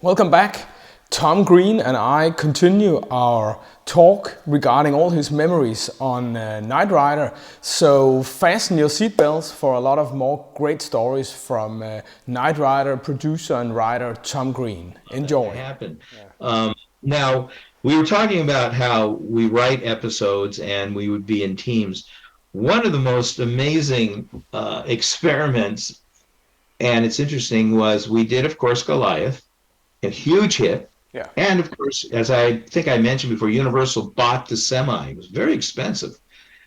Welcome back. Tom Greene and I continue our talk regarding all his memories on Knight Rider. So fasten your seatbelts for a lot of more great stories from Knight Rider producer and writer Tom Greene. Enjoy. Now, we were talking about how we write episodes and we would be in teams. One of the most amazing experiments, and it's interesting, was we did, of course, Goliath, a huge hit. Yeah. And of course, as I think I mentioned before, Universal bought the semi. It was very expensive.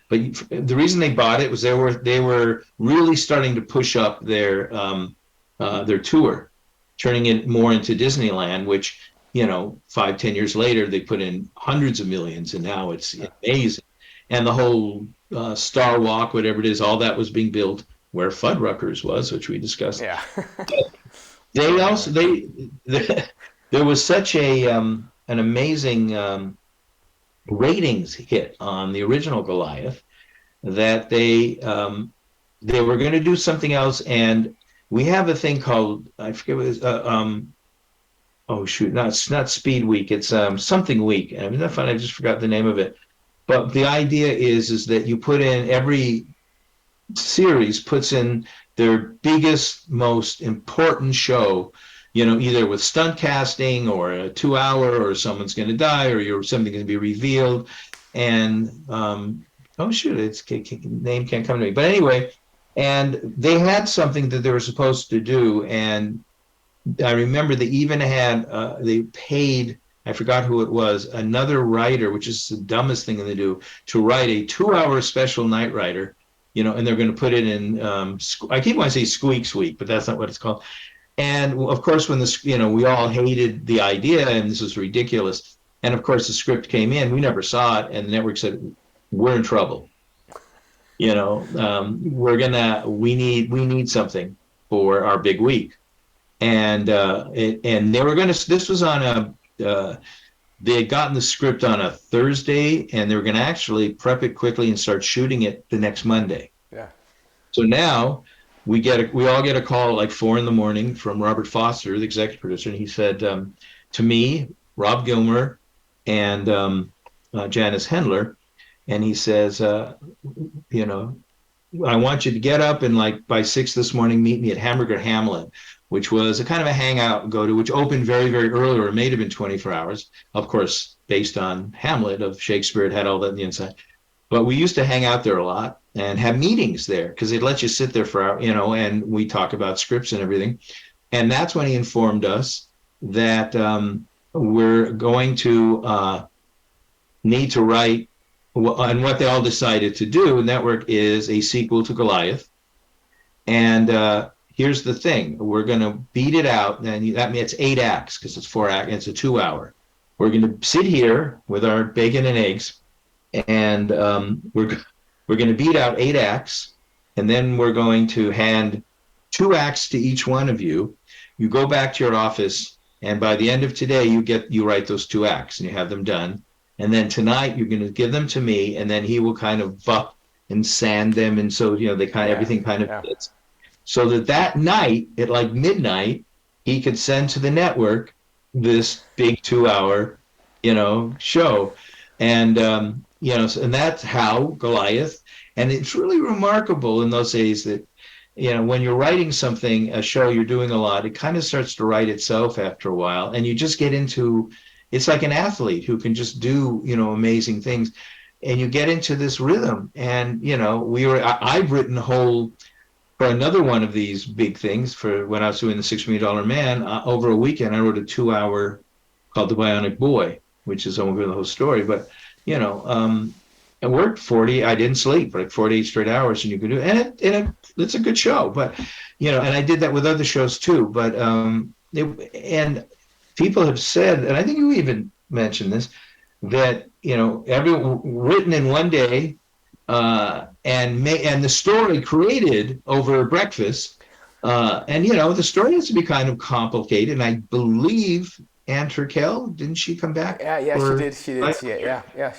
But the reason they bought it was they were really starting to push up their tour, turning it more into Disneyland, which, 5-10 years later, they put in hundreds of millions, and now it's amazing. And the whole Star Walk, whatever it is, all that was being built where Fuddruckers was, which we discussed. Yeah. There was such an amazing ratings hit on the original Goliath that they were going to do something else. And we have a thing called, I forget what it is, it's not Speed Week, it's something week. And isn't that fun? I just forgot the name of it. But the idea is that you put in, every series puts in their biggest, most important show, either with stunt casting or a 2-hour, or someone's going to die, or something going to be revealed. And its name can't come to me. But anyway, and they had something that they were supposed to do, and I remember they even had they paid, I forgot who it was, another writer, which is the dumbest thing they do, to write a 2-hour special Knight Rider, and they're going to put it in, I keep wanting to say Squeaks Week, but that's not what it's called. And of course, when we all hated the idea, and this was ridiculous. And of course, the script came in, we never saw it, and the network said, we're in trouble. We need something for our big week. And they were going to, this was on they had gotten the script on a Thursday, and they were going to actually prep it quickly and start shooting it the next Monday. Yeah. So now we all get a call at like 4 a.m. from Robert Foster, the executive producer, and he said to me, Rob Gilmer, and Janice Hendler, and he says, I want you to get up and by 6 this morning, meet me at Hamburger Hamlet, which was a kind of a hangout go to, which opened very, very early, or it may have been 24 hours, of course, based on Hamlet of Shakespeare. It had all that on the inside. But we used to hang out there a lot and have meetings there, because they'd let you sit there for hours, and we talk about scripts and everything. And that's when he informed us that we're going to need to write, and what they all decided to do, the network, is a sequel to Goliath. And here's the thing, we're going to beat it out, and that means it's 8 acts, because it's 4 acts, it's a 2-hour. We're going to sit here with our bacon and eggs, and we're going to beat out 8 acts, and then we're going to hand 2 acts to each one of you. You go back to your office, and by the end of today, you write those 2 acts, and you have them done. And then tonight, you're going to give them to me, and then he will kind of buff and sand them, and so everything kind of fits. So that night at like midnight, he could send to the network this big 2-hour, show, and and that's how Goliath. And it's really remarkable in those days that, when you're writing something, a show you're doing a lot, it kind of starts to write itself after a while, and you just get into, it's like an athlete who can just do, amazing things, and you get into this rhythm. And, I've written for another one of these big things, for when I was doing the $6 Million Man, over a weekend, I wrote a 2-hour called The Bionic Boy, which is, I won't go into the whole story, but, I worked 40, I didn't sleep for like 48 straight hours, and you could do it, and it's a good show, but, and I did that with other shows too, but, and people have said, and I think you even mentioned this, that, written in one day, and the story created over breakfast, and the story has to be kind of complicated. And I believe Anne Turkel, didn't she come back? Yeah, she did. She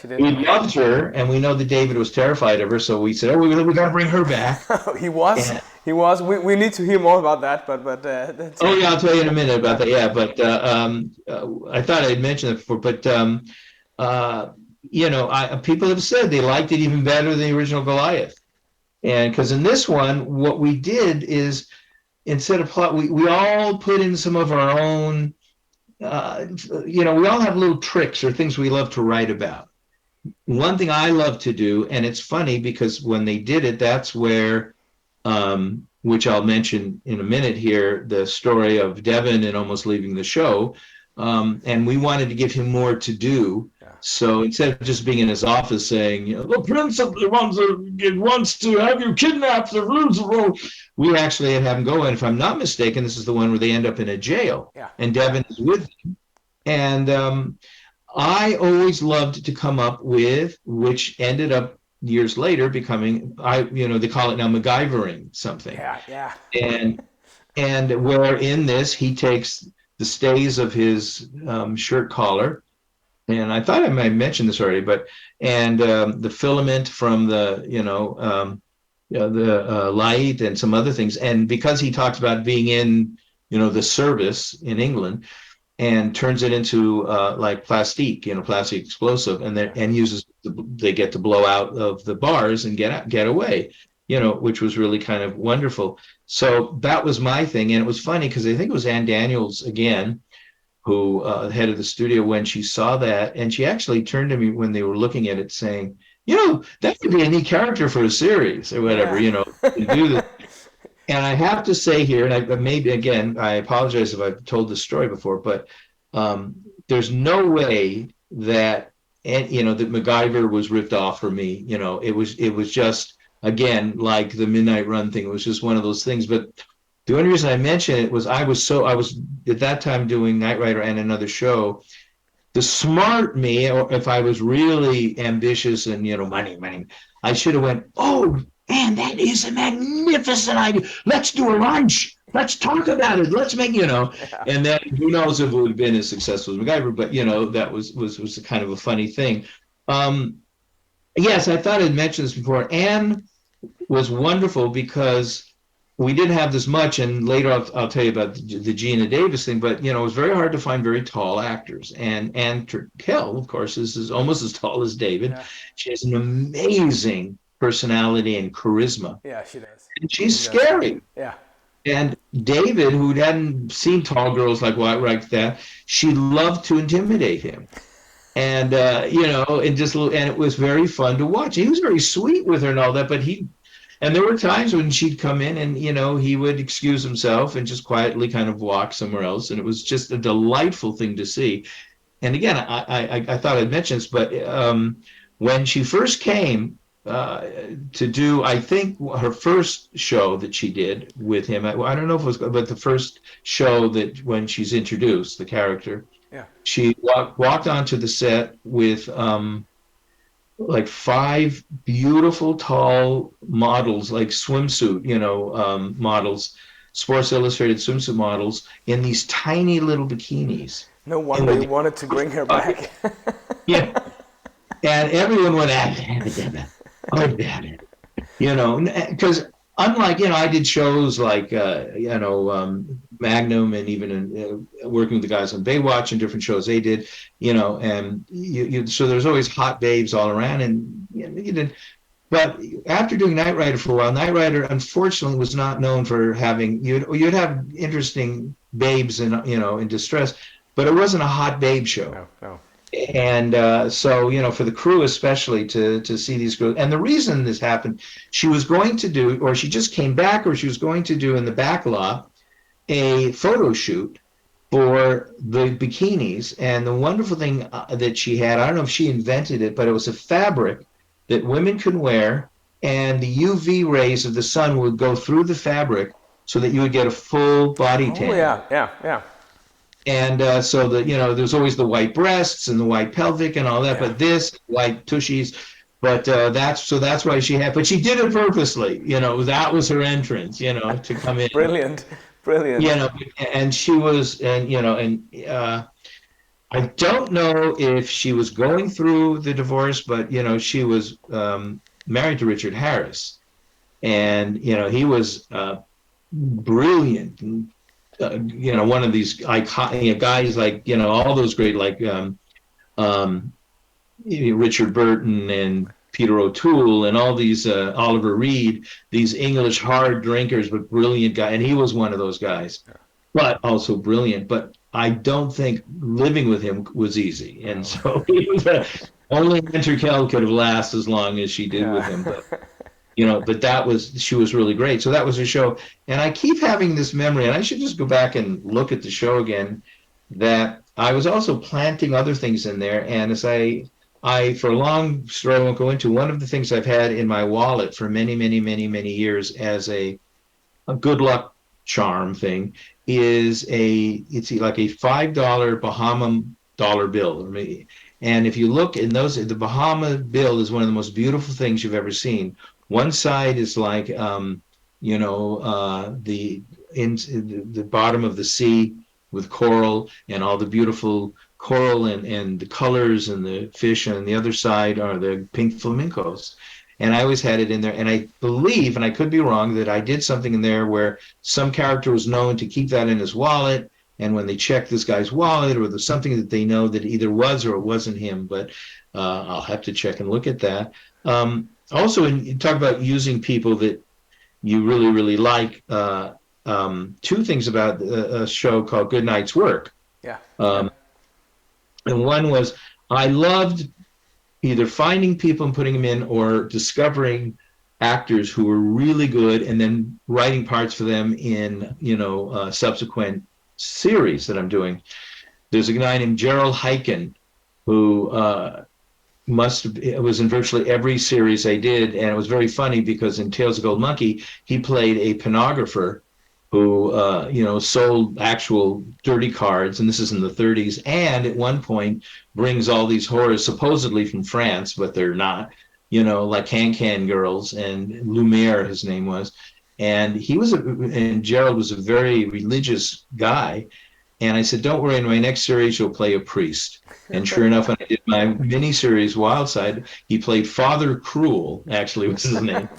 did. We loved her, and we know that David was terrified of her, so we said, we got to bring her back. He was. He was. We need to hear more about that, but that's, oh yeah, I'll tell you in a minute about that. Yeah, but I thought I'd mentioned it before, but you know, people have said they liked it even better than the original Goliath, and because in this one, what we did is instead of plot, we all put in some of our own. You know, we all have little tricks or things we love to write about. One thing I love to do, and it's funny because when they did it, that's where, which I'll mention in a minute here, the story of Devin and almost leaving the show. And we wanted to give him more to do. Yeah. So instead of just being in his office saying, you know, the prince wants to have you kidnapped, the rules of war, we actually had him go. And if I'm not mistaken, this is the one where they end up in a jail. Yeah. And Devin is with him. And I always loved to come up with, which ended up years later becoming, you know, they call it now MacGyvering something. Yeah, yeah. And where in this he takes the stays of his shirt collar, and I thought I might mention this already, but the filament from the light and some other things, and because he talks about being in, you know, the service in England, and turns it into like plastic, you know, plastic explosive, and uses they get to blow out of the bars and get away, you know, which was really kind of wonderful. So that was my thing, and it was funny because I think it was Ann Daniels again, who head of the studio, when she saw that, and she actually turned to me when they were looking at it, saying, you know, that could be a neat character for a series or whatever, you know, to do this. And I have to say here, and maybe again, I apologize if I've told this story before, but there's no way that, you know, that MacGyver was ripped off for me. You know, it was just, again, like the Midnight Run thing. It was just one of those things. But the only reason I mention it was I was at that time doing Knight Rider and another show. The smart me, or if I was really ambitious and, you know, money, I should have went, oh, man, that is a magnificent idea. Let's do a lunch. Let's talk about it. Let's make, you know, and then who knows if it would have been as successful as MacGyver, but, you know, that was a kind of a funny thing. Yes, I thought I'd mentioned this before. Anne was wonderful because we didn't have this much, and later I'll tell you about the Gina Davis thing, but, you know, it was very hard to find very tall actors. And Anne Turkel, of course, is almost as tall as David. Yeah. She has an amazing personality and charisma. Yeah, she does. And she's scary. Yeah. And David, who hadn't seen tall girls like that, she loved to intimidate him. And, you know, and it was very fun to watch. He was very sweet with her and all that, but and there were times when she'd come in and, you know, he would excuse himself and just quietly kind of walk somewhere else. And it was just a delightful thing to see. And again, I thought I'd mention this, but when she first came to do, I think, her first show that she did with him, I don't know if it was, but the first show that when she's introduced, the character, she walked onto the set with like 5 beautiful tall models, like swimsuit, you know, models, Sports Illustrated swimsuit models in these tiny little bikinis. No wonder you wanted to bring her back. Yeah. And everyone went at it. Oh, damn it. You know, because unlike, you know, I did shows like, you know, Magnum, and even working with the guys on Baywatch and different shows they did, you know, and so there's always hot babes all around, and you know, you did. But after doing Knight Rider for a while, Knight Rider unfortunately was not known for having, you'd have interesting babes in, you know, in distress, but it wasn't a hot babe show. No. And so, you know, for the crew especially to see these girls, and the reason this happened, she was going to do, or she just came back, or she was going to do in the back lot a photo shoot for the bikinis. And the wonderful thing that she had, I don't know if she invented it, but it was a fabric that women could wear, and the UV rays of the sun would go through the fabric so that you would get a full body tan. Oh, yeah. And so you know, there's always the white breasts and the white pelvic and all that, but this white tushies, but that's why she had, but she did it purposely, you know, that was her entrance, you know, to come in. Brilliant. You know, and she was, and, you know, and I don't know if she was going through the divorce, but, you know, she was married to Richard Harris. And, he was brilliant. One of these iconic guys like, all those great, like Richard Burton and Peter O'Toole and all these Oliver Reed, these English hard drinkers, but brilliant guy. And he was one of those guys, but also brilliant. But I don't think living with him was easy. And so he was only Enter Kell could have lasted as long as she did with him. But, but she was really great. So that was a show. And I keep having this memory, and I should just go back and look at the show again, that I was also planting other things in there. And as I for a long story I won't go into, one of the things I've had in my wallet for many, many, many, many years as a good luck charm thing is it's like a $5 Bahama dollar bill. And if you look in those, the Bahama bill is one of the most beautiful things you've ever seen. One side is like, the bottom of the sea with coral and all the beautiful coral and the colors and the fish, and the other side are the pink flamingos. And I always had it in there. And I believe, and I could be wrong, that I did something in there where some character was known to keep that in his wallet. And when they check this guy's wallet, or there's something that they know that either was or it wasn't him, but I'll have to check and look at that. Also, when you talk about using people that you really, really like, two things about a show called Good Night's Work. Yeah. And one was, I loved either finding people and putting them in, or discovering actors who were really good and then writing parts for them in, subsequent series that I'm doing. There's a guy named Gerhard Saumer who was in virtually every series I did. And it was very funny because in Tales of Gold Monkey, he played a pornographer who, sold actual dirty cards, and this is in the 30s, and at one point brings all these horrors supposedly from France, but they're not, like Can-Can Girls, and Lumiere, his name was. And and Gerald was a very religious guy. And I said, don't worry, in my next series, you'll play a priest. And sure enough, when I did my miniseries Wildside, he played Father Cruel, actually was his name,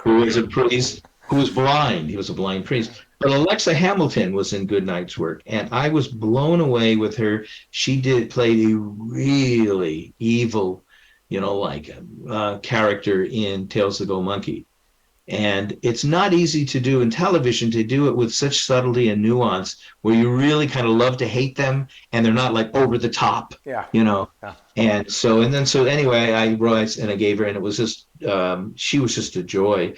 who was a priest who was blind. He was a blind priest. But Alexa Hamilton was in Good Night's Work, and I was blown away with her. She played a really evil, character in Tales of the Gold Monkey. And it's not easy to do in television, to do it with such subtlety and nuance, where you really kind of love to hate them, and they're not like over the top, Yeah. And so anyway, I wrote and I gave her, and it was just, she was just a joy.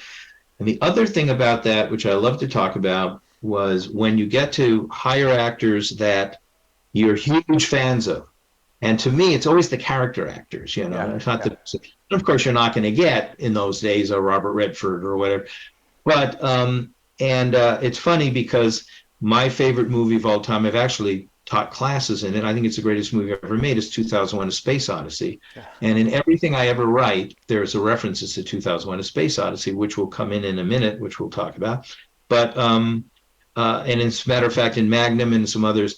And the other thing about that, which I love to talk about, was when you get to hire actors that you're huge fans of. And to me, it's always the character actors, It's not of course, you're not going to get in those days a Robert Redford or whatever. But, it's funny because my favorite movie of all time, I've actually taught classes in it. I think it's the greatest movie ever made, is 2001: A Space Odyssey. Yeah. And in everything I ever write, there's a references to 2001: A Space Odyssey, which will come in a minute, which we'll talk about. But, and as a matter of fact, in Magnum and some others,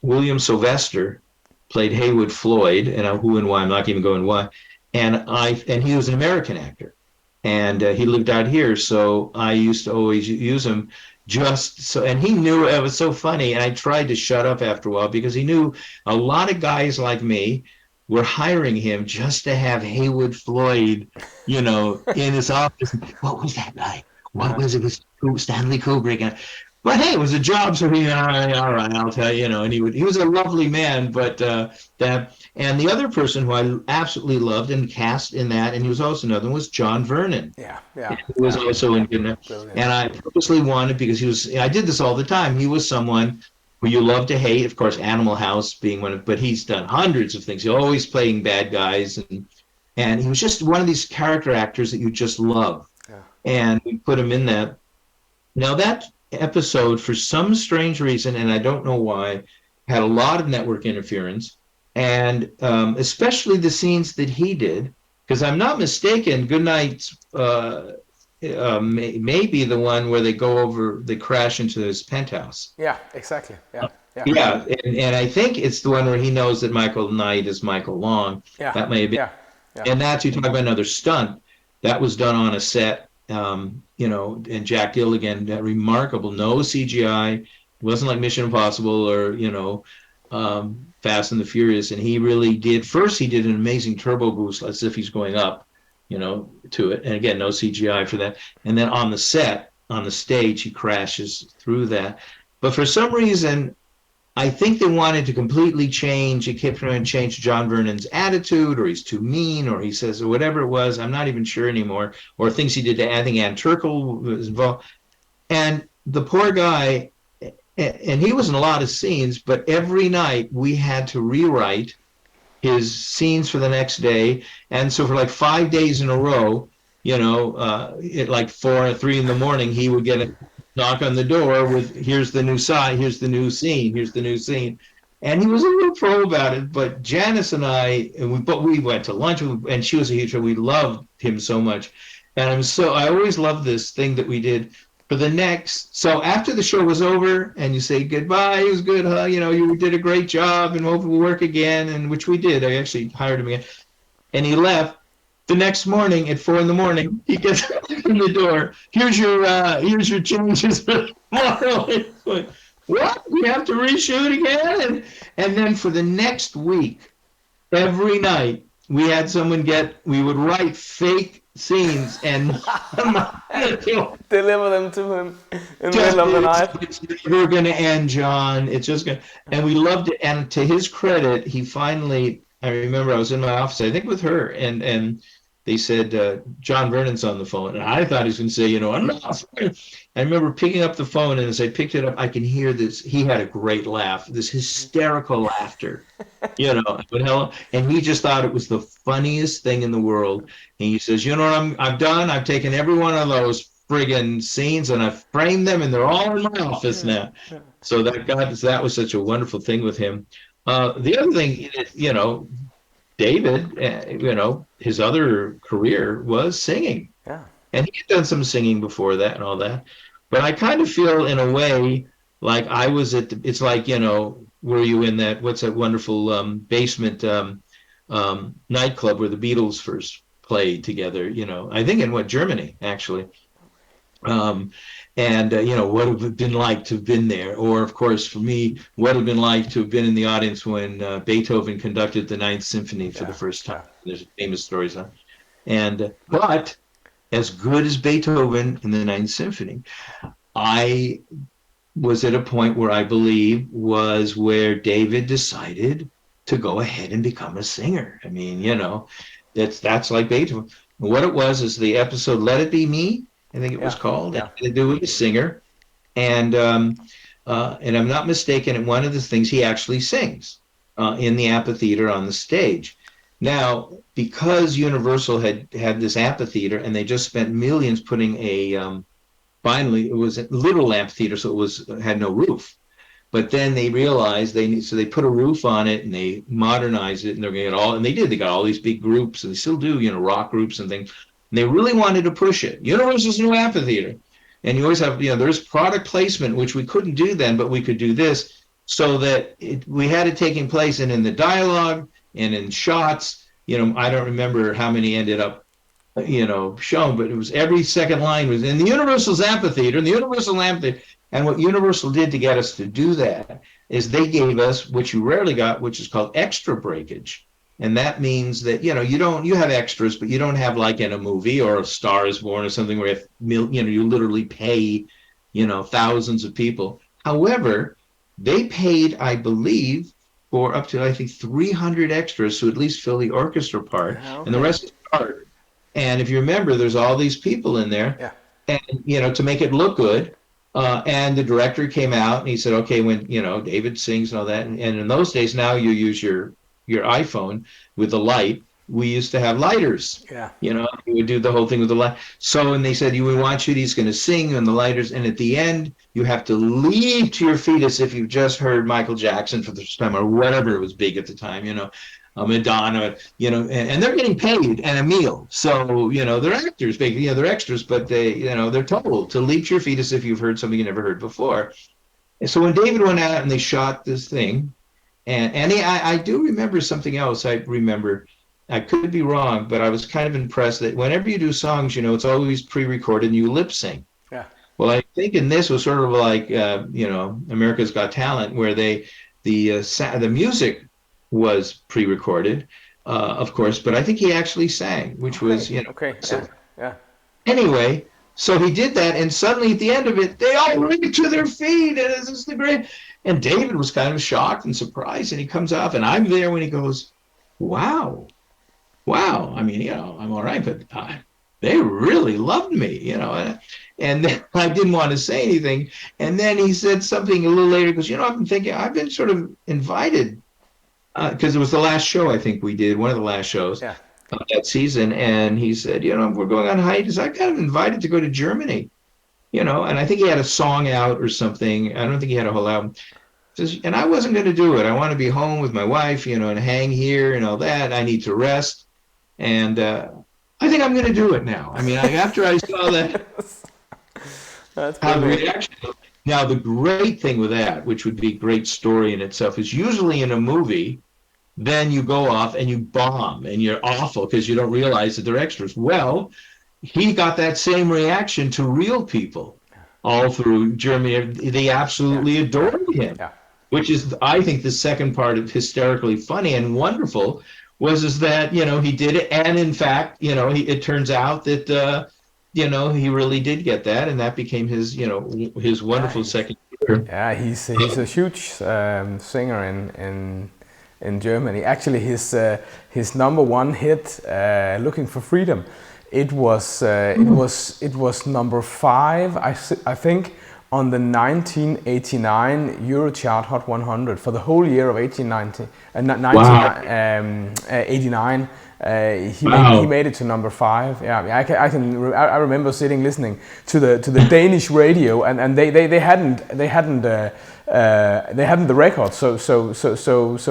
William Sylvester played Haywood Floyd, and who and why, I'm not even going why. And he was an American actor, and he lived out here. So I used to always use him just so, and he knew it was so funny. And I tried to shut up after a while, because he knew a lot of guys like me were hiring him just to have Haywood Floyd, in his office. What was that guy? What was it? It was Stanley Kubrick. But hey, it was a job, so all right, I'll tell you, and he was a lovely man. But and the other person who I absolutely loved and cast in that, and he was also another one, was John Vernon. Yeah. He was also in Good. And I purposely wanted, because I did this all the time. He was someone who you love to hate, of course, Animal House being one of, but he's done hundreds of things. He's always playing bad guys, and he was just one of these character actors that you just love. Yeah. And we put him in that. Now that episode, for some strange reason, and I don't know why, had a lot of network interference, and especially the scenes that he did, because I'm not mistaken, Goodnight's may be the one where they crash into his penthouse. Yeah, exactly. Yeah. And I think it's the one where he knows that Michael Knight is Michael Long. Yeah. That may be. Yeah. And that's, you talk about another stunt, that was done on a set, you know, and Jack Gilligan, that remarkable, no CGI, it wasn't like Mission Impossible or, you know, Fast and the Furious. And he really did, first he did an amazing turbo boost as if he's going up, you know, to it. And again, no CGI for that. And then on the set, on the stage, he crashes through that. But for some reason, I think they wanted to completely change. He kept trying to change John Vernon's attitude, or he's too mean, or he says, or whatever it was. I'm not even sure anymore. Or things he did to, I think Ann Turkel was involved. And the poor guy, and he was in a lot of scenes, but every night we had to rewrite his scenes for the next day. And so for like 5 days in a row, you know, at like 4 or 3 in the morning, he would get a knock on the door with, here's the new side, here's the new scene, here's the new scene. And he was a little pro about it, but Janice and I, we went to lunch, and she was a huge fan. We loved him so much. And I always loved this thing that we did for the next, so after the show was over and you say goodbye, it was good, huh? You know, you did a great job and hope we'll work again, and which we did. I actually hired him again. And he left. The next morning at 4 in the morning, he gets in the door. Here's your changes for tomorrow. Like, what? We have to reshoot again? And then for the next week, every night, we had someone we would write fake scenes and deliver them to him in the middle of the night. It's never going to end, John. It's just going to, and we loved it. And to his credit, he finally, I remember I was in my office, I think with her, and they said, John Vernon's on the phone. And I thought he was going to say, you know, I'm not. I remember picking up the phone, and as I picked it up, I can hear this. He had a great laugh, this hysterical laughter, you know. And he just thought it was the funniest thing in the world. And he says, you know what I've done? I've taken every one of those friggin' scenes, and I've framed them, and they're all in my office now. So that was such a wonderful thing with him. The other thing, you know, David, you know, his other career was singing. Yeah. And he had done some singing before that and all that. But I kind of feel in a way like I was it's like, you know, were you in that, what's that wonderful basement nightclub where the Beatles first played together, you know, I think in Germany, actually. You know, what would have been like to have been there? Or, of course, for me, what would have been like to have been in the audience when Beethoven conducted the Ninth Symphony for the first time. There's famous stories on it. But as good as Beethoven in the Ninth Symphony, I was at a point where I believe was where David decided to go ahead and become a singer. I mean, you know, that's like Beethoven. What it was is the episode Let It Be Me, I think it was called. It had to do with a singer. And I'm not mistaken, and one of the things he actually sings in the amphitheater on the stage. Now, because Universal had this amphitheater, and they just spent millions putting finally, it was a little amphitheater, so it had no roof. But then they realized so they put a roof on it, and they modernized it, and they're going to get they got all these big groups, and they still do, you know, rock groups and things. And they really wanted to push it. Universal's new amphitheater. And you always have, you know, there's product placement, which we couldn't do then, but we could do this, so that we had it taking place, and in the dialogue and in shots, you know, I don't remember how many ended up, you know, shown, but it was every second line was in the Universal's amphitheater, And what Universal did to get us to do that is they gave us, which you rarely got, which is called extra breakage. And that means that, you know, you have extras, but you don't have like in a movie or A Star Is Born or something where, you literally pay, you know, thousands of people. However, they paid, I believe, for up to, I think, 300 extras to at least fill the orchestra part, and the rest is art. And if you remember, there's all these people in there, and, you know, to make it look good. And the director came out and he said, okay, when, you know, David sings and all that, and in those days, now you use your iPhone with the light. We used to have lighters. You know, we would do the whole thing with the light. So, and they said, we want you, he's going to sing on the lighters. And at the end, you have to leave to your feet as if you've just heard Michael Jackson for the first time, or whatever was big at the time, you know, Madonna, you know, and they're getting paid and a meal. So, you know, they're actors, you know, they're extras, but they, you know, they're told to leap to your feet as if you've heard something you never heard before. And so when David went out and they shot this thing, and I do remember something else. I remember I could be wrong, but I was kind of impressed that whenever you do songs, you know, it's always pre-recorded and you lip sync. Yeah. Well, I think in this was sort of like, you know, America's Got Talent, where the music was pre-recorded, of course, but I think he actually sang, which was, you know, Okay. so Yeah. anyway, so he did that, and suddenly at the end of it, they all ring to their feet, and this is the great. And David was kind of shocked and surprised, and he comes off, and I'm there when he goes, "Wow, wow." I mean, you know, I'm all right, but they really loved me, you know. And then I didn't want to say anything, and then he said something a little later. He goes, "You know, I've been thinking, I've been sort of invited." Because it was the last show I think we did, one of the last shows Yeah. of that season. And he said, you know, we're going on hiatus. I got invited to go to Germany, you know, and I think he had a song out or something. I don't think he had a whole album. Says, and I wasn't going to do it. I want to be home with my wife, you know, and hang here and all that. I need to rest. And I think I'm going to do it now. I mean, after I saw that, That's how the brilliant. reaction. Now, the great thing with that, which would be a great story in itself, is usually in a movie, then you go off and you bomb and you're awful because you don't realize that they're extras. Well, he got that same reaction to real people all through Germany. They absolutely adored him, Yeah. which is, I think, the second part of hysterically funny and wonderful is that, you know, he did it. And in fact, you know, it turns out that, you know, he really did get that. And that became his, you know, his wonderful second year. Yeah, he's a huge singer in Germany. Actually, his number one hit, "Looking for Freedom," it was number 5, I think, on the 1989 Eurochart Hot 100 for the whole year of 1989. He made it to number 5. Yeah, I remember sitting listening to the Danish radio, and they hadn't the record. So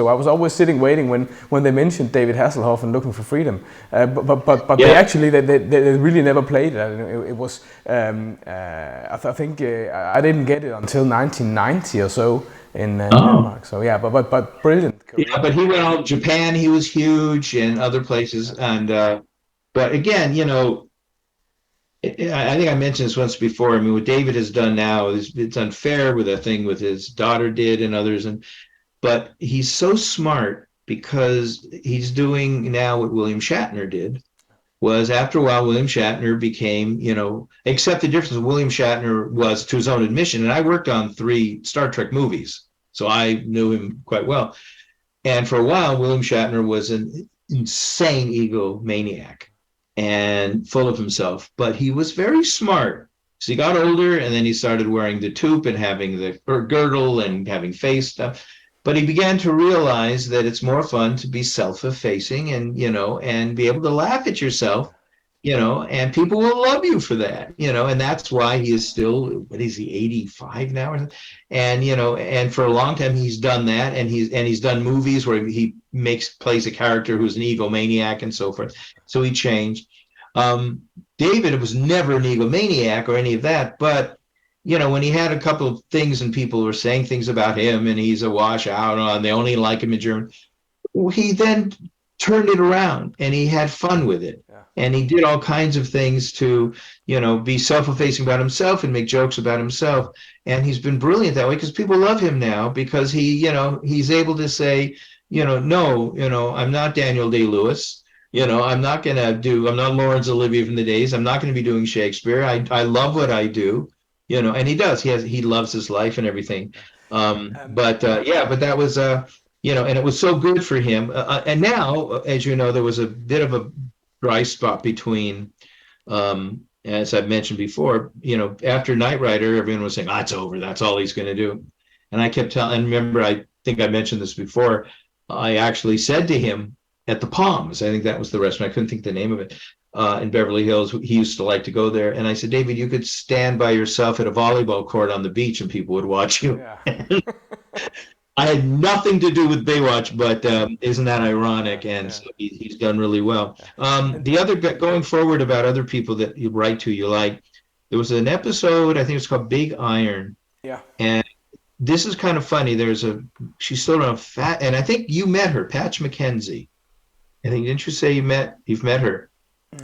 I was always sitting waiting when they mentioned David Hasselhoff and Looking for Freedom. But they actually they really never played it. It was I think I didn't get it until 1990 or so in Denmark. So yeah, but brilliant career. Yeah, but he went out Japan. He was huge, and other places. And but again, you know, I think I mentioned this once before. I mean, what David has done now is it's unfair with a thing with his daughter did and others, but he's so smart because he's doing now what William Shatner did. Was after a while, William Shatner became, you know, except the difference William Shatner was, to his own admission, and I worked on 3 Star Trek movies, so I knew him quite well. And for a while, William Shatner was an insane egomaniac and full of himself, but he was very smart. So he got older, and then he started wearing the toque and having the girdle and having face stuff. But he began to realize that it's more fun to be self-effacing and, you know, and be able to laugh at yourself, you know, and people will love you for that, you know, and that's why he is still, what is he, 85 now? And, you know, and for a long time he's done that, and he's done movies where he plays a character who's an egomaniac and so forth. So he changed. David was never an egomaniac or any of that, but you know, when he had a couple of things and people were saying things about him and he's a washout and they only like him in German, he then turned it around and he had fun with it. Yeah. And he did all kinds of things to, you know, be self-effacing about himself and make jokes about himself. And he's been brilliant that way because people love him now because he, you know, he's able to say, you know, no, you know, I'm not Daniel Day-Lewis. You know, I'm not Laurence Olivier from the days. I'm not going to be doing Shakespeare. I love what I do. You know, and he does. He loves his life and everything. But that was you know, and it was so good for him. And now, as you know, there was a bit of a dry spot between, as I've mentioned before. You know, after Knight Rider, everyone was saying, it's over. That's all he's going to do. And I kept telling. And remember, I think I mentioned this before. I actually said to him at the Palms. I think that was the restaurant. I couldn't think the name of it. In Beverly Hills, he used to like to go there. And I said, David, you could stand by yourself at a volleyball court on the beach and people would watch you. Yeah. I had nothing to do with Baywatch, but isn't that ironic? And so he's done really well. The other, going forward about other people that you write to, you like, there was an episode, I think it's called Big Iron. Yeah. And this is kind of funny. She's still around, and I think you met her, Patch McKenzie. I think, didn't you say you've met her?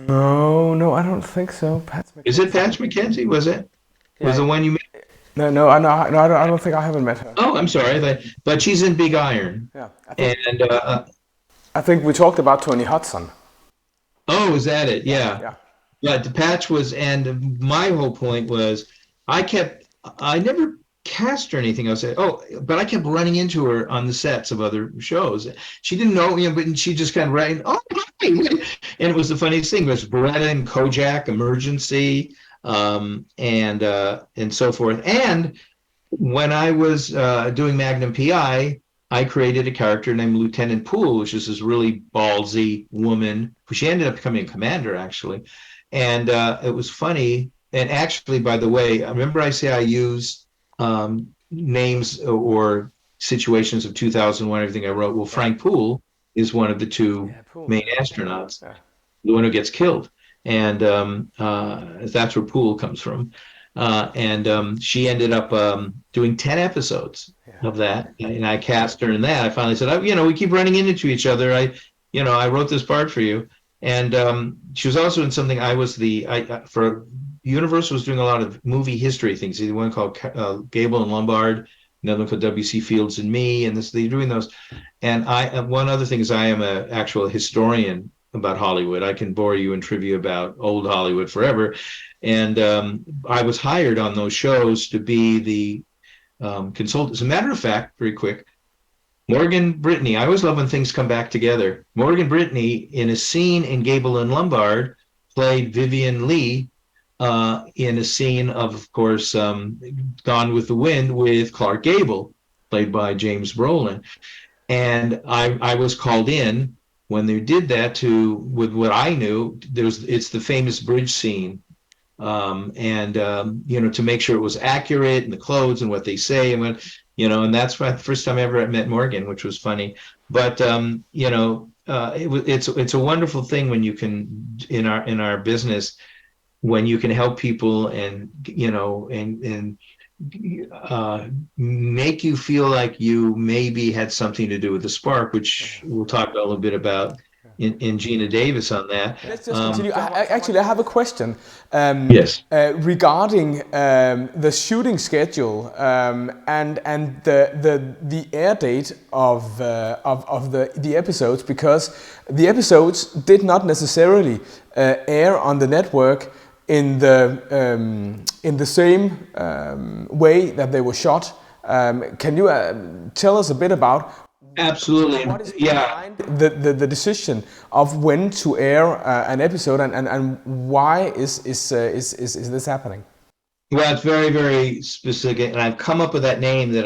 No, I don't think so. Pat Is it McKenzie. Patch McKenzie? Was it? Was Yeah. the one you met? No, I don't think I haven't met her. Oh, I'm sorry, but she's in Big Iron, Yeah, and I think we talked about Tony Hudson. oh, is that it? Yeah. Yeah. Yeah, the patch was, and my whole point was, I never cast her anything. I said, oh, but I kept running into her on the sets of other shows. She didn't know, but she just kind of ran, oh, hi. And it was the funniest thing. It was Beretta and Kojak, Emergency, and so forth. And when I was doing Magnum PI, I created a character named Lieutenant Poole, which is this really ballsy woman who she ended up becoming a commander, actually. And it was funny. And actually, by the way, remember I say I use names or situations of 2001, everything I wrote. Well, Frank Poole is one of the two main astronauts, the one who gets killed. And that's where Poole comes from. She ended up doing 10 episodes of that, and I cast her in that. I finally said, we keep running into each other. I wrote this part for you, and she was also in something. For Universal was doing a lot of movie history things. They one called Gable and Lombard, another one called W.C. Fields and Me, and they're doing those. And one other thing is I am an actual historian about Hollywood. I can bore you in trivia about old Hollywood forever. And I was hired on those shows to be the consultant. As a matter of fact, very quick, Morgan Brittany, I always love when things come back together. Morgan Brittany, in a scene in Gable and Lombard, played Vivian Lee in a scene of course, Gone with the Wind with Clark Gable, played by James Brolin. And I was called in when they did that with what I knew. It's the famous bridge scene. To make sure it was accurate and the clothes and what they say and that's the first time I ever met Morgan, which was funny. But it's a wonderful thing when you can in our business, when you can help people and make you feel like you maybe had something to do with the spark, which we'll talk a little bit about in Gina Davis on that. Let's just continue. I have a question. Yes. Regarding the shooting schedule and the air date of the episodes, because the episodes did not necessarily air on the network in the same way that they were shot. Can you tell us a bit about? Absolutely. What is behind the decision of when to air an episode, and why is this happening? Well, it's very, very specific, and I've come up with that name that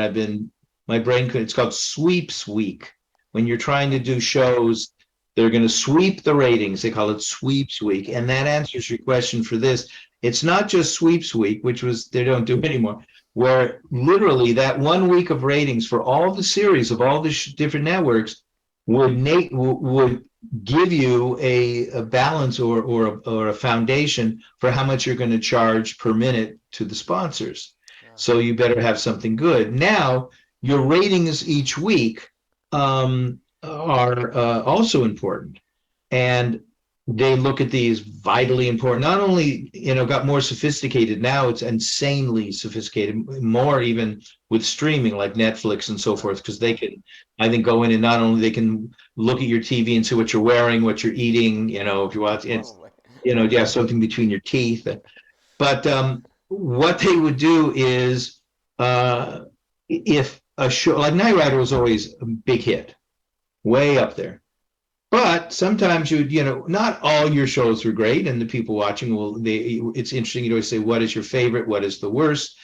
it's called Sweeps Week. When you're trying to do shows, they're going to sweep the ratings. They call it Sweeps Week, and that answers your question for this. It's not just Sweeps Week, they don't do anymore, where literally that 1 week of ratings for all the series of all the different networks would give you a balance or a foundation for how much you're going to charge per minute to the sponsors. So you better have something good. Now, your ratings each week are also important. And they look at these vitally important, not only, got more sophisticated. Now it's insanely sophisticated, more even with streaming like Netflix and so forth, because they can, I think, go in and not only they can look at your TV and see what you're wearing, what you're eating, if you watch it, you have something between your teeth. But what they would do is if a show like Knight Rider was always a big hit, way up there. But sometimes not all your shows were great, and the people watching it's interesting. You'd always say, what is your favorite? What is the worst?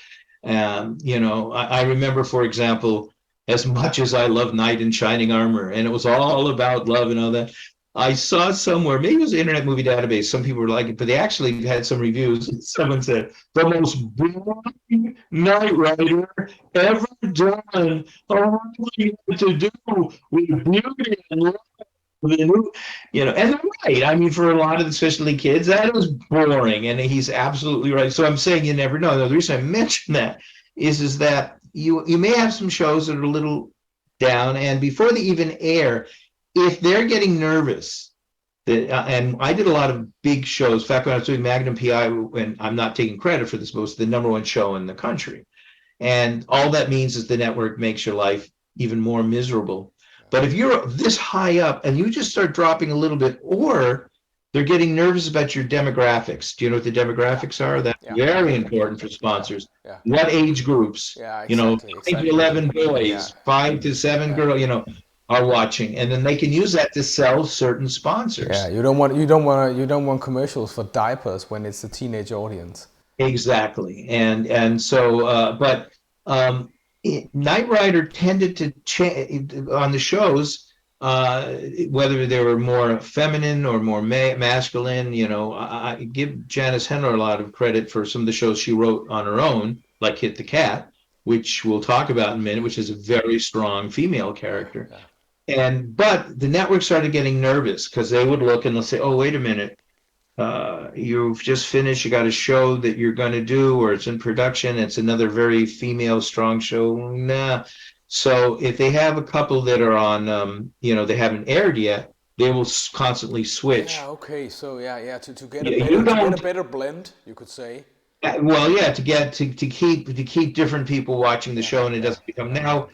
I remember, for example, as much as I love Knight in Shining Armor, and it was all about love and all that, I saw somewhere, maybe it was the Internet Movie Database, some people were like it, but they actually had some reviews. Someone said, the most boring Knight Rider ever done. Oh, what do you have to do with beauty and love? And they're right. I mean, for a lot of especially kids, that is boring, and he's absolutely right. So I'm saying you never know. The reason I mention that is that you may have some shows that are a little down, and before they even air, if they're getting nervous, and I did a lot of big shows. In fact, when I was doing Magnum PI, when I'm not taking credit for this, but it was the #1 show in the country. And all that means is the network makes your life even more miserable. But if you're this high up and you just start dropping a little bit, or they're getting nervous about your demographics. Do you know what the demographics are? That's very important for sponsors. What age groups? Exactly, 9 to 11 boys, 5 to 7 girls, are watching, and then they can use that to sell certain sponsors. Yeah, you don't want commercials for diapers when it's a teenage audience. Exactly, and so, but Knight Rider tended to change on the shows, whether they were more feminine or more masculine. I give Janice Henler a lot of credit for some of the shows she wrote on her own, like Hit the Cat, which we'll talk about in a minute, which is a very strong female character. But the network started getting nervous because they would look and they'll say, "Oh, wait a minute. You've just finished, you got a show that you're going to do, or it's in production, it's another very female strong show." Nah. So if they have a couple that are on, they haven't aired yet, they will constantly switch. Yeah, okay. So to get a better blend, you could say. Well, yeah, to keep different people watching the show, and it doesn't become now.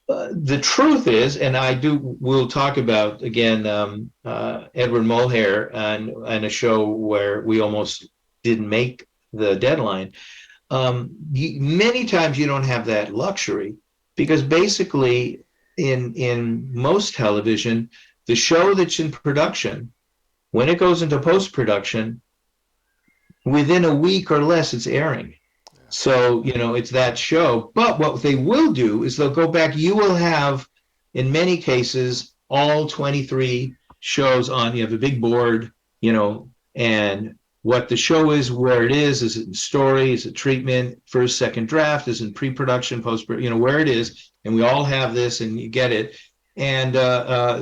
The truth is, and we'll talk about again, Edward Mulhare and a show where we almost didn't make the deadline. Many times you don't have that luxury, because basically in most television, the show that's in production, when it goes into post-production, within a week or less, it's airing. So, it's that show. But what they will do is they'll go back. You will have, in many cases, all 23 shows on. You have a big board, and what the show is, where it is it in story, is it treatment, first, second draft, is in pre-production, post-production, where it is. And we all have this, and you get it. And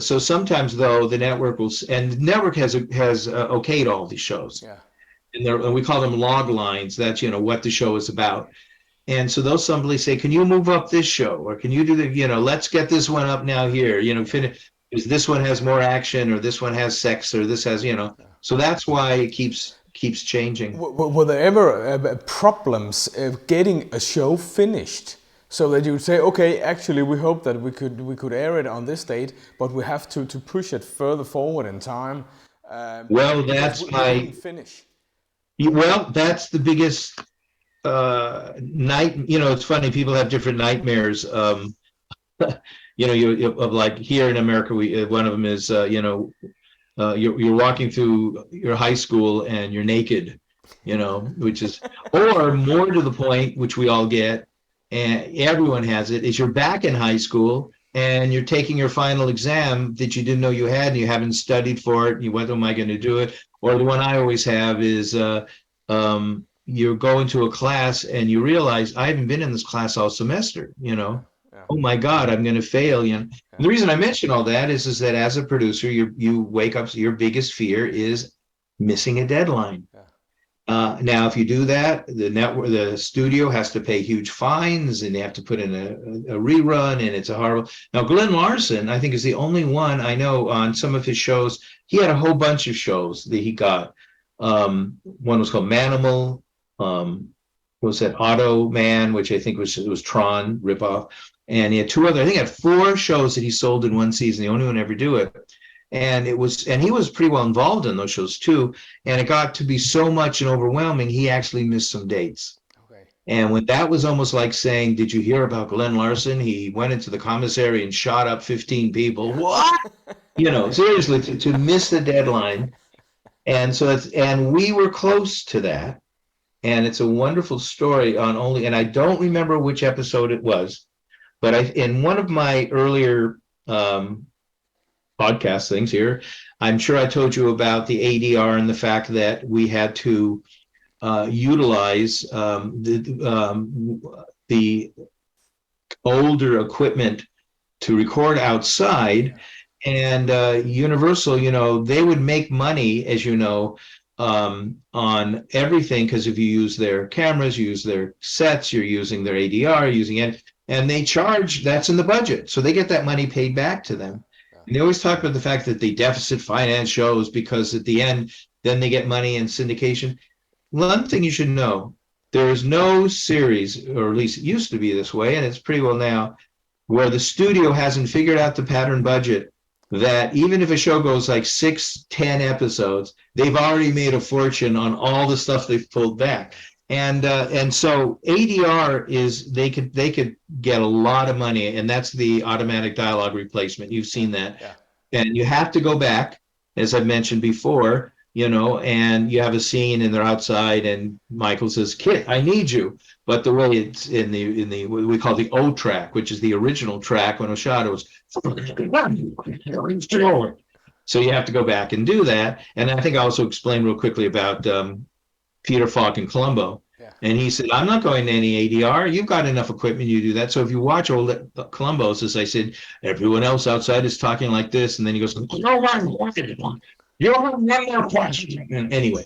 so sometimes, though, the network has okayed all these shows. Yeah. And we call them log lines. That's, what the show is about. And so they'll somebody say, "Can you move up this show?" Or "Can you do let's get this one up now here, because this one has more action, or this one has sex, or this has, So that's why it keeps changing. Were there ever problems getting a show finished? So that you would say, "Okay, actually, we hope that we could air it on this date, but we have to push it further forward in time." Well, that's finish. Well, that's the biggest night. It's funny. People have different nightmares. Of like here in America, one of them is, you're walking through your high school and you're naked, which is, or more to the point, which we all get, and everyone has it, is you're back in high school and you're taking your final exam that you didn't know you had, and you haven't studied for it. And when am I going to do it? Or the one I always have is you're going to a class and you realize, I haven't been in this class all semester, Oh my God, I'm going to fail. The reason I mention all that is that as a producer, you wake up, your biggest fear is missing a deadline. Now, if you do that, the studio has to pay huge fines, and they have to put in a rerun, and it's a horrible. Now, Glenn Larson, I think, is the only one I know on some of his shows. He had a whole bunch of shows that he got. One was called Manimal. Was that Auto Man, which I think was Tron ripoff, and he had two other. I think he had 4 shows that he sold in one season. The only one to ever do it. And he was pretty well involved in those shows too. And it got to be so much and overwhelming, he actually missed some dates. Okay. And when that was almost like saying, "Did you hear about Glenn Larson? He went into the commissary and shot up 15 people." What? Seriously, to miss the deadline. And so and we were close to that. And it's a wonderful story and I don't remember which episode it was, but in one of my earlier podcast things here, I'm sure I told you about the ADR and the fact that we had to utilize the older equipment to record outside. And Universal, they would make money, as on everything, because if you use their cameras, you use their sets, you're using their ADR, using it, and they charge, that's in the budget. So they get that money paid back to them. And they always talk about the fact that they deficit finance shows because at the end, then they get money in syndication. One thing you should know, there is no series, or at least it used to be this way, and it's pretty well now, where the studio hasn't figured out the pattern budget that even if a show goes like 6-10 episodes, they've already made a fortune on all the stuff they've pulled back. And so ADR is they could get a lot of money, and that's the automatic dialogue replacement. You've seen that. Yeah. And you have to go back, as I've mentioned before, and you have a scene and they're outside and Michael says, "KITT, I need you." But the way it's in the what we call the O track, which is the original track when it was shot, it was so you have to go back and do that. And I think I also explained real quickly about Peter Falk and Columbo. Yeah. And he said, "I'm not going to any ADR. You've got enough equipment, you do that." So if you watch old Columbo's, as I said, everyone else outside is talking like this. And then he goes, "No one wanted one. You have one more question." And anyway,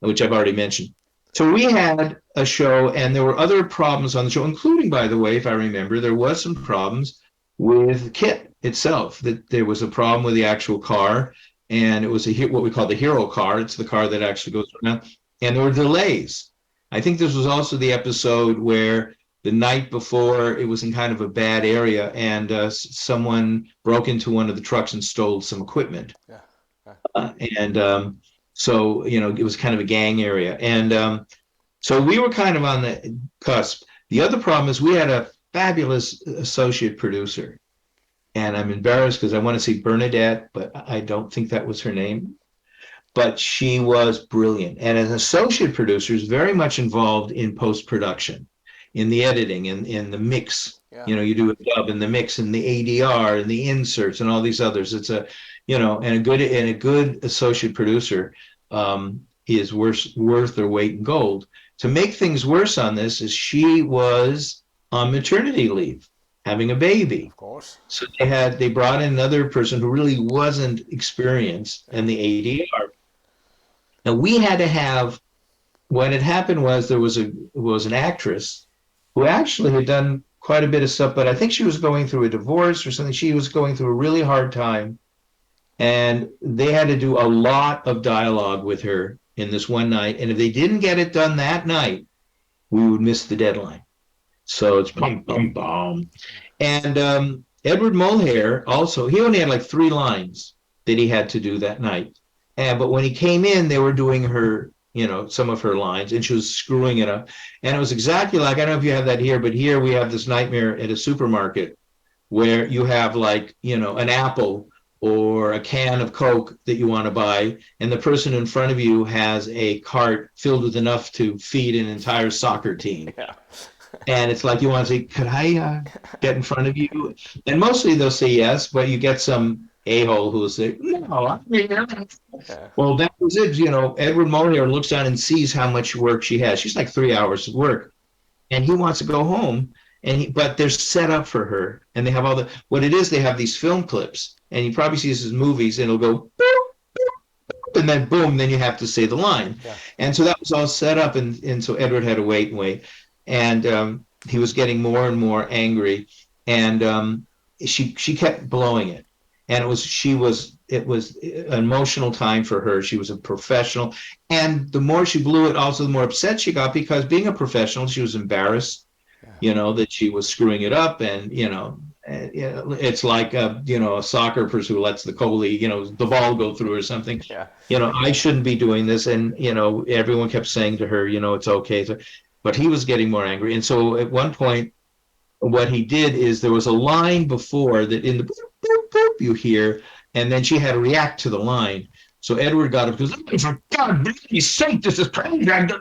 which I've already mentioned. So we had a show, and there were other problems on the show, including, by the way, if I remember, there was some problems with KITT itself. That there was a problem with the actual car, and it was what we call the hero car. It's the car that actually goes around, and there were delays. I think this was also the episode where the night before it was in kind of a bad area, and someone broke into one of the trucks and stole some equipment. Yeah. So, it was kind of a gang area. And so we were kind of on the cusp. The other problem is we had a fabulous associate producer. And I'm embarrassed because I want to say Bernadette, but I don't think that was her name. But she was brilliant. And an associate producer is very much involved in post-production, in the editing, in the mix. Yeah. You do a dub in the mix and the ADR and the inserts and all these others. It's a a good associate producer is worth their weight in gold. To make things worse on this is she was on maternity leave, having a baby. Of course. So they brought in another person who really wasn't experienced in the ADR. Now we had to have, what had happened was there was an actress who actually had done quite a bit of stuff, but I think she was going through a divorce or something. She was going through a really hard time. And they had to do a lot of dialogue with her in this one night. And if they didn't get it done that night, we would miss the deadline. So it's bum, bum, bum. And Edward Mulhare also, he only had like 3 lines that he had to do that night. But when he came in, they were doing her, some of her lines, and she was screwing it up. And it was exactly like, I don't know if you have that here, but here we have this nightmare at a supermarket where you have like, an apple or a can of Coke that you want to buy, and the person in front of you has a cart filled with enough to feed an entire soccer team. Yeah. And it's like you want to say, "Could I get in front of you?" And mostly they'll say yes, but you get some a-hole who will say, "No, I'm here." Yeah. Well, that was it. Edward Mulhare looks down and sees how much work she has. She's like 3 hours of work, and he wants to go home. But they're set up for her, and they have what it is, they have these film clips, and he probably sees his movies, and it'll go boop, boop, boop, and then boom, then you have to say the line. Yeah. And so that was all set up, and so Edward had to wait, and he was getting more and more angry, and she kept blowing it, and it was an emotional time for her. She was a professional, and the more she blew it, also the more upset she got, because being a professional, she was embarrassed. That she was screwing it up, and it's like a soccer person who lets the goalie, the ball go through or something. Yeah. I shouldn't be doing this, and everyone kept saying to her, it's okay. So, but he was getting more angry, and so at one point, what he did is there was a line before that in the boop, boop, boop you hear, and then she had to react to the line. So Edward got up and goes, "For God's sake, this is crazy." And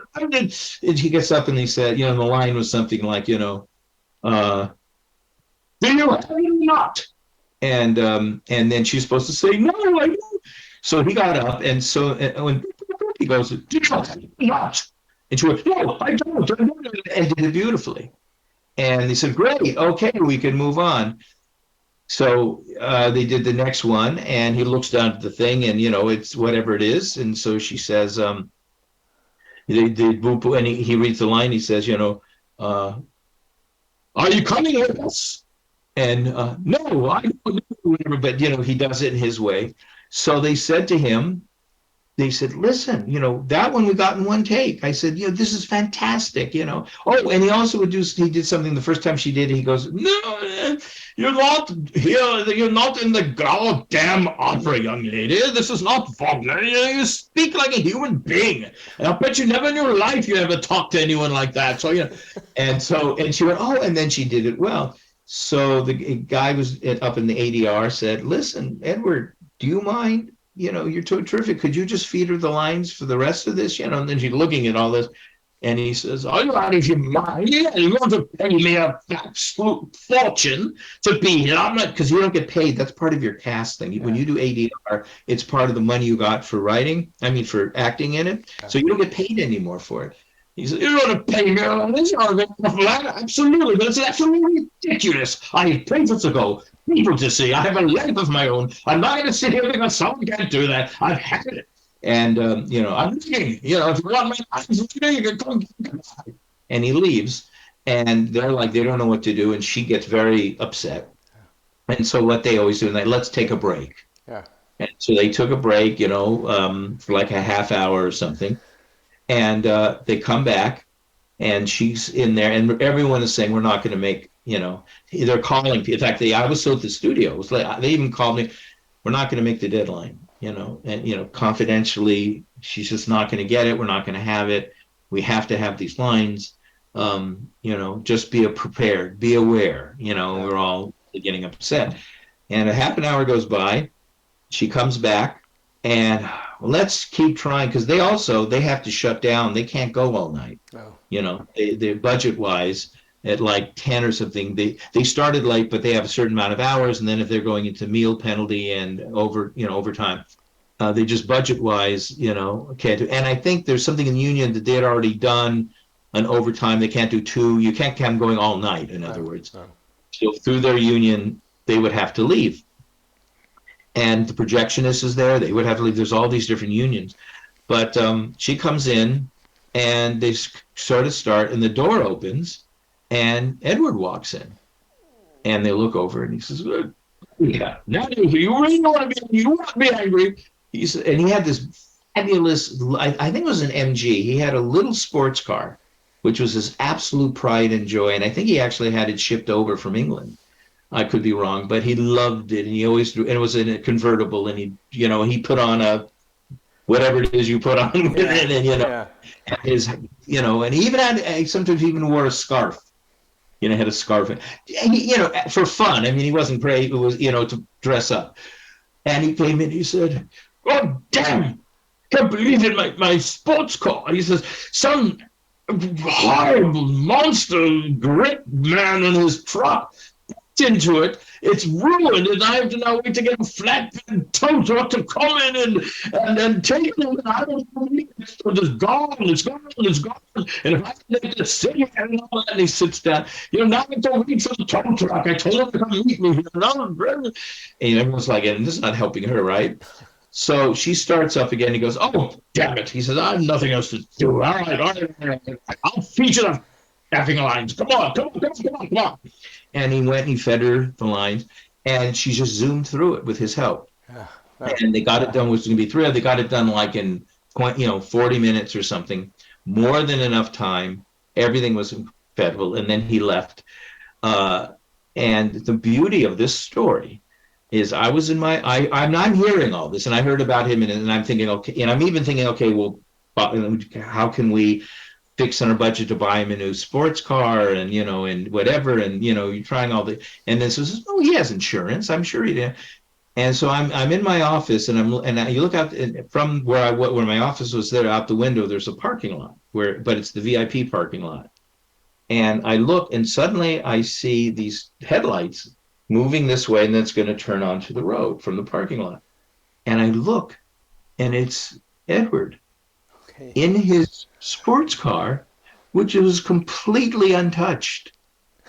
he gets up and he said, the line was something like, "Do you have it or not?" And then she's supposed to say, "No, I don't." So he got up, and so when he goes, "Do you have it or not?" And she went, "No, I don't," and did it beautifully. And they said, "Great, okay, we can move on." So they did the next one, and he looks down at the thing, and it's whatever it is. And so she says, and he reads the line. He says, "Are you coming with us?" And no, I don't know, whatever, but he does it in his way. So they said to him, they said, listen, that one we got in one take. I said, this is fantastic. Oh, and he also he did something the first time she did. He goes, no, you're not here. You're not in the goddamn opera, young lady. This is not Wagner. You speak like a human being. And I'll bet you never in your life you ever talked to anyone like that. So, and she went, oh, and then she did it well. So the guy was up in the ADR said, listen, Edward, do you mind? You're too terrific. Could you just feed her the lines for the rest of this? And then she's looking at all this. And he says, are you out of your mind? Yeah, you want to pay me a absolute fortune to be here. I'm not, because you don't get paid. That's part of your cast thing. Yeah. When you do ADR, it's part of the money you got for for acting in it. Yeah. So you don't get paid anymore for it. He said, you want to pay me on this? Absolutely, but it's absolutely ridiculous. I have places to go, people to see. I have a life of my own. I'm not going to sit here because someone can't do that. I've had it. And, I'm looking, if you want my lines, you can come. And he leaves. And they're like, they don't know what to do. And she gets very upset. And so what they always do is let's take a break. Yeah. And so they took a break, for like a half hour or something. And they come back, and she's in there, and everyone is saying, we're not going to make, they're calling. In fact, I was still at the studio. It was like, they even called me, we're not going to make the deadline, and, confidentially, she's just not going to get it. We're not going to have it. We have to have these lines, just be prepared, be aware, we're all getting upset. And a half an hour goes by, she comes back, and let's keep trying, because they have to shut down. They can't go all night. Oh. They're budget wise at like 10 or something. They started late, but they have a certain amount of hours, and then if they're going into meal penalty and overtime, they just budget wise, can't do. And I think there's something in the union that they had already done an overtime. They can't do 2. You can't have them going all night. In other words, so through their union, they would have to leave. And the projectionist is there. They would have to leave. There's all these different unions. But she comes in, and they sort of start, and the door opens, and Edward walks in. And they look over, and he says, yeah, now you really want to be angry. And he had this fabulous, I think it was an MG. He had a little sports car, which was his absolute pride and joy. And I think he actually had it shipped over from England. I could be wrong, but he loved it, and he always drew. And it was in a convertible, and he put on a whatever it is you put on with it, and his, and he even had sometimes he even wore a scarf, had a scarf, and he, for fun. I mean, he wasn't great. It was to dress up, and he came in. He said, "Oh damn, can't believe it, my sports car." He says, "Some horrible monster, great man in his truck into it. It's ruined, and I have to now wait to get a flatbed tow truck to come in and take it. And I don't believe it's gone. It's gone. And if I can make the city and all that," and he sits down, now I have to wait for the tow truck. I told him to come meet me here. And everyone's like, and this is not helping her, right? So she starts up again. He goes, "Oh, damn it." He says, "I have nothing else to do. All right. I'll feature the effing lines. Come on. And he went and he fed her the lines, and she just zoomed through it with his help. And they got it done, which was going to be 3 hours. They got it done like in 40 minutes or something, more than enough time. Everything was incredible. And then he left. And the beauty of this story is I was in I'm hearing all this, and I heard about him, and I'm thinking, okay, and I'm even thinking, okay, well, how can we fix on our budget to buy him a new sports car, and and whatever, and you're trying all the, and then says, "Oh, he has insurance. I'm sure he did." And so I'm in my office, and you look out from where my office was there out the window. There's a parking lot but it's the VIP parking lot, and I look, and suddenly I see these headlights moving this way, and then it's going to turn onto the road from the parking lot, and I look, and it's Edward. In his sports car, which was completely untouched.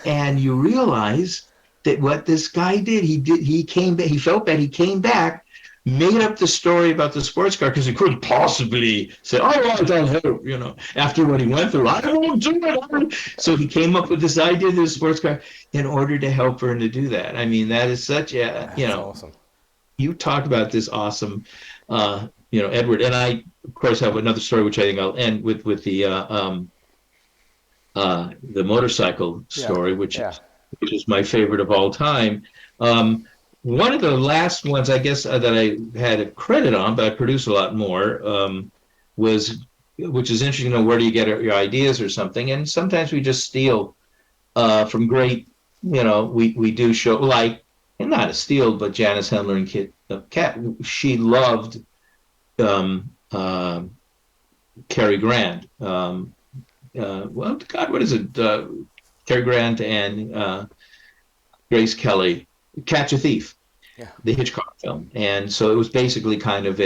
And you realize that what this guy did, he felt bad. He came back made up the story about the sports car because he couldn't possibly say, "All right, I'll help," after what he went through. I won't do it. So he came up with this idea of the sports car in order to help her and to do that. I mean, that is such a, That's awesome. You talk about this awesome, Edward. And I, of course, have another story, which I think I'll end with the motorcycle story, which is my favorite of all time. One of the last ones, I guess, that I had a credit on, but I produced a lot more, which is interesting, where do you get your ideas or something? And sometimes we just steal from great, we do show, like, and not a steal, but Janice Hemler and Kat, she loved Cary Grant. Well, God, what is it? Cary Grant and Grace Kelly, Catch a Thief, the Hitchcock film. And so it was basically kind of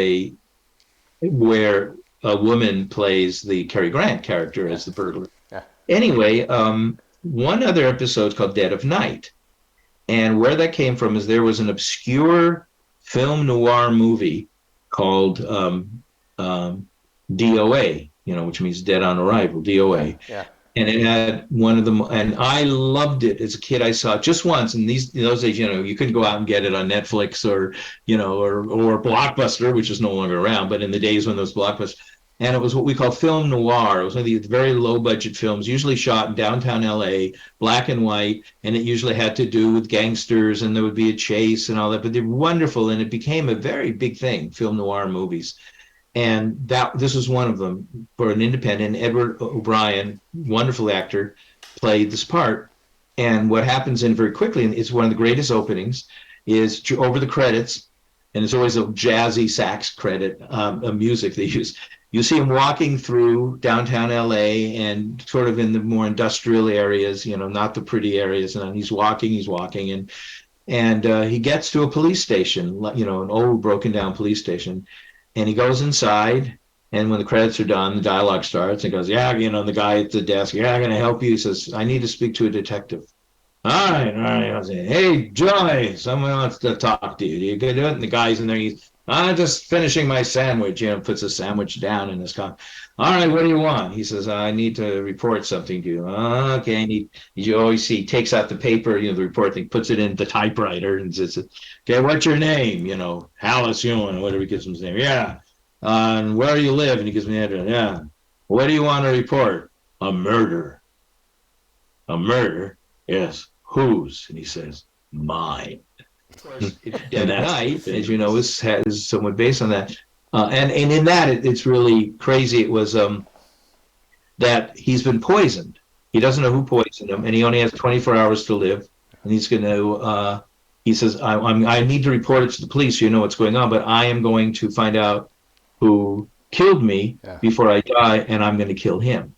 where a woman plays the Cary Grant character as the burglar. Anyway, one other episode is called Dead of Night. And where that came from is there was an obscure film noir movie called DOA, which means Dead on Arrival, DOA. And it had one of them, and I loved it as a kid. I saw it just once. And in those days, you couldn't go out and get it on Netflix or Blockbuster, which is no longer around. But in the days when those Blockbusters, and it was what we call film noir. It was one of these very low budget films, usually shot in downtown LA, black and white, and it usually had to do with gangsters, and there would be a chase and all that. But they're wonderful, and it became a very big thing, film noir movies. And this was one of them for an independent. Edward O'Brien, wonderful actor, played this part. And what happens in very quickly, and it's one of the greatest openings, is over the credits, and it's always a jazzy sax credit, music they use. You see him walking through downtown LA and sort of in the more industrial areas, not the pretty areas. And he's walking, and he gets to a police station, an old broken down police station. And he goes inside, and when the credits are done, the dialogue starts and goes, the guy at the desk, I'm going to help you. He says, I need to speak to a detective. All right. I say, hey, Joy, someone wants to talk to you. Do you do it? And the guy's in there. I'm just finishing my sandwich. Puts a sandwich down in his car. All right, what do you want? He says, I need to report something to you. Okay. You always see, he takes out the paper, the report thing, puts it in the typewriter and says, okay, what's your name? Hallis Ewan, whatever he gives him his name. And where do you live? And he gives me the address. What do you want to report? A murder. A murder? Yes. Whose? And he says, mine. Dead at Night, as you know, is somewhat based on that. And in that, it's really crazy. It was that he's been poisoned. He doesn't know who poisoned him, and he only has 24 hours to live. And he's going to, he says, I need to report it to the police so you know what's going on, but I am going to find out who killed me before I die, and I'm going to kill him,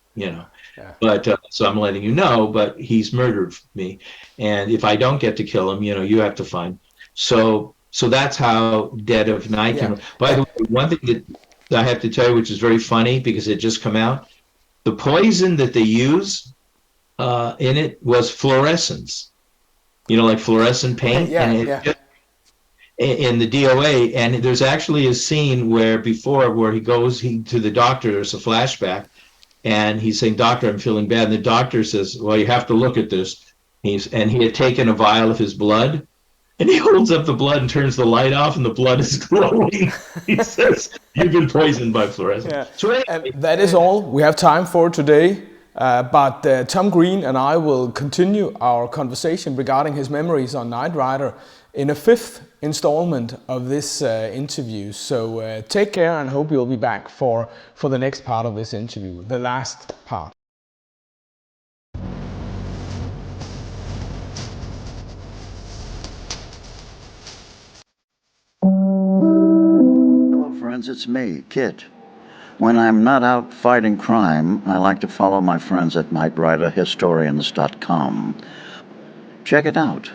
But so I'm letting you know, but he's murdered me. And if I don't get to kill him, you have to find. So that's how Dead of Night came. By the way, one thing that I have to tell you, which is very funny because it just come out, the poison that they use in it was fluorescence. Like fluorescent paint. In the DOA, and there's actually a scene where he goes to the doctor. There's a flashback. And he's saying, Doctor, I'm feeling bad. And the doctor says, well, you have to look at this. He had taken a vial of his blood, and he holds up the blood and turns the light off, and the blood is glowing. He says, you've been poisoned by fluorescence. So anyway, and that is all we have time for today. But Tom Greene and I will continue our conversation regarding his memories on Knight Rider in a fifth installment of this interview. So take care, and hope you'll be back for the next part of this interview, the last part. Hello friends, it's me, KITT. When I'm not out fighting crime, I like to follow my friends at KnightRiderHistorians.com. Check it out.